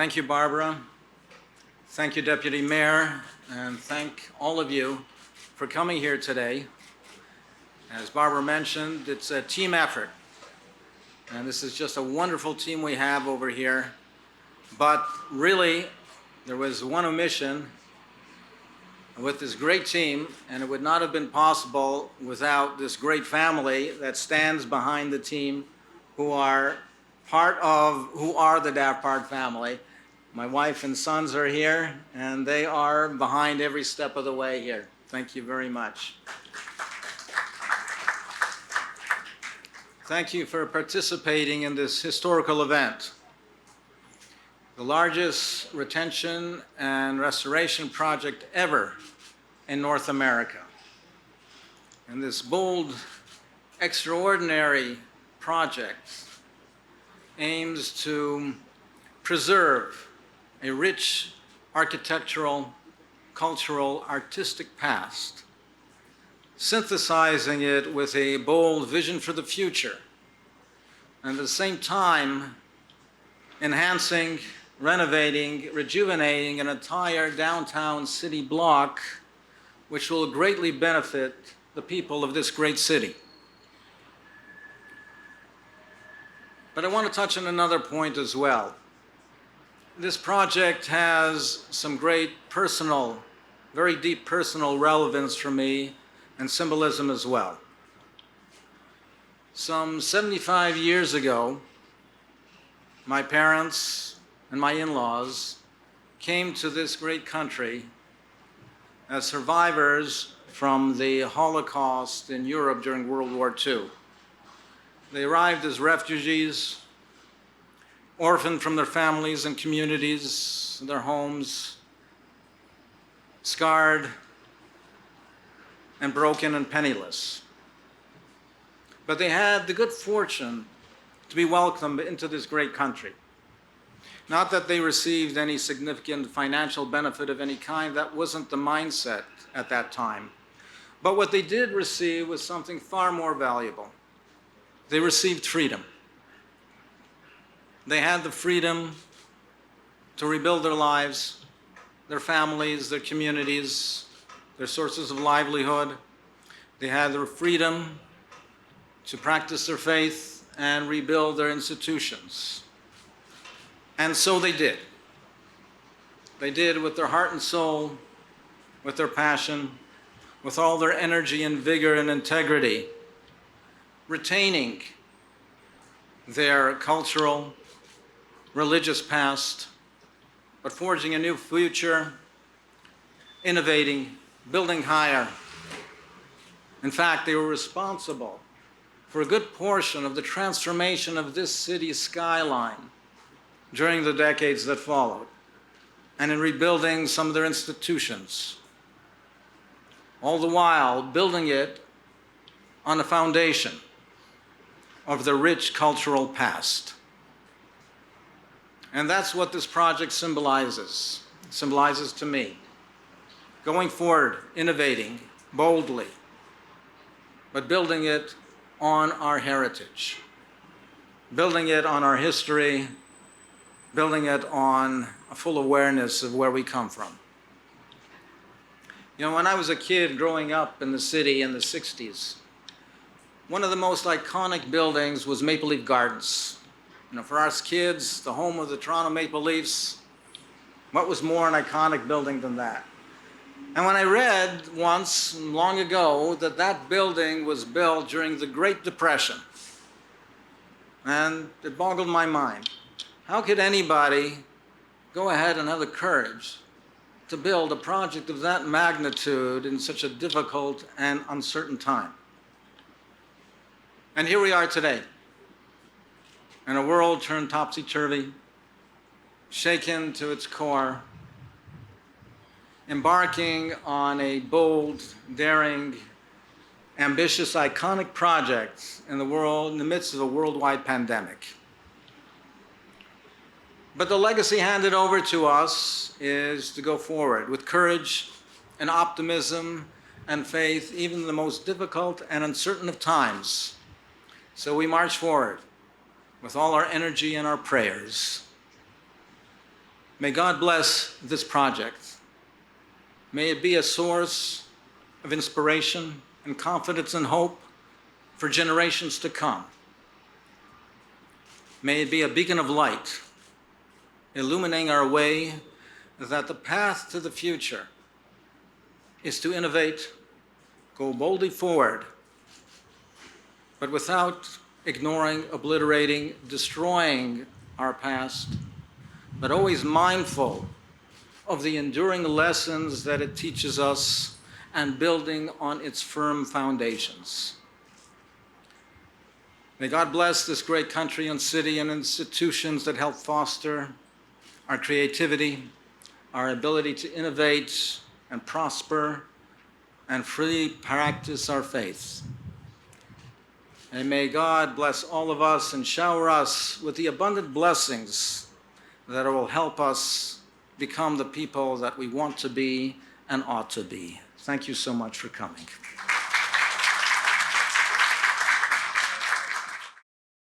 Thank you, Barbara. Thank you, Deputy Mayor, and thank all of you for coming here today. As Barbara mentioned, it's a team effort, and this is just a wonderful team we have over here. But really, there was one omission with this great team, and it would not have been possible without this great family that stands behind the team, who are the Daft Park family. My wife and sons are here, and they are behind every step of the way here. Thank you very much. Thank you for participating in this historical event, the largest retention and restoration project ever in North America. And this bold, extraordinary project aims to preserve a rich architectural, cultural, artistic past, synthesizing it with a bold vision for the future, and at the same time enhancing, renovating, rejuvenating an entire downtown city block, which will greatly benefit the people of this great city. But I want to touch on another point as well. This project has some great personal, very deep personal relevance for me and symbolism as well. Some 75 years ago, my parents and my in-laws came to this great country as survivors from the Holocaust in Europe during World War II. They arrived as refugees, orphaned from their families and communities, their homes, scarred and broken and penniless. But they had the good fortune to be welcomed into this great country. Not that they received any significant financial benefit of any kind, that wasn't the mindset at that time. But what they did receive was something far more valuable. They received freedom. They had the freedom to rebuild their lives, their families, their communities, their sources of livelihood. They had the freedom to practice their faith and rebuild their institutions. And so they did. They did with their heart and soul, with their passion, with all their energy and vigor and integrity, retaining their cultural, religious past, but forging a new future, innovating, building higher. In fact, they were responsible for a good portion of the transformation of this city's skyline during the decades that followed, and in rebuilding some of their institutions, all the while building it on a foundation of the rich cultural past. And that's what this project symbolizes to me. Going forward, innovating boldly, but building it on our heritage, building it on our history, building it on a full awareness of where we come from. You know, when I was a kid growing up in the city in the 60s, one of the most iconic buildings was Maple Leaf Gardens. You know, for us kids, the home of the Toronto Maple Leafs, what was more an iconic building than that? And when I read once, long ago, that that building was built during the Great Depression, and it boggled my mind. How could anybody go ahead and have the courage to build a project of that magnitude in such a difficult and uncertain time? And here we are today, in a world turned topsy-turvy, shaken to its core, embarking on a bold, daring, ambitious, iconic project in the world, in the midst of a worldwide pandemic. But the legacy handed over to us is to go forward with courage and optimism and faith, even in the most difficult and uncertain of times. So we march forward with all our energy and our prayers. May God bless this project. May it be a source of inspiration and confidence and hope for generations to come. May it be a beacon of light, illuminating our way that the path to the future is to innovate, go boldly forward, but without ignoring, obliterating, destroying our past, but always mindful of the enduring lessons that it teaches us and building on its firm foundations. May God bless this great country and city and institutions that help foster our creativity, our ability to innovate and prosper and freely practice our faith. And may God bless all of us and shower us with the abundant blessings that will help us become the people that we want to be and ought to be. Thank you so much for coming.